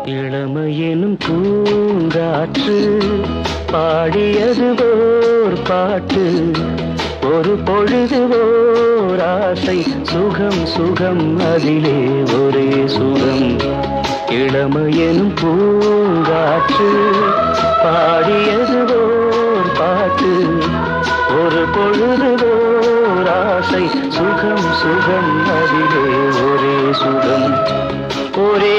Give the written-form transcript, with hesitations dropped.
இளமையெனும் பூங்காற்று பாடியது ஓர் பாட்டு, ஒரு பொழுது ஓர் ஆசை, சுகம் சுகம் அதிலே ஒரே சுகம். இளமையெனும் பூங்காற்று பாடியது ஓர் பாட்டு, ஒரு பொழுது ஓர் ஆசை, சுகம் சுகம் அதிலே ஒரே சுகம். ஒரே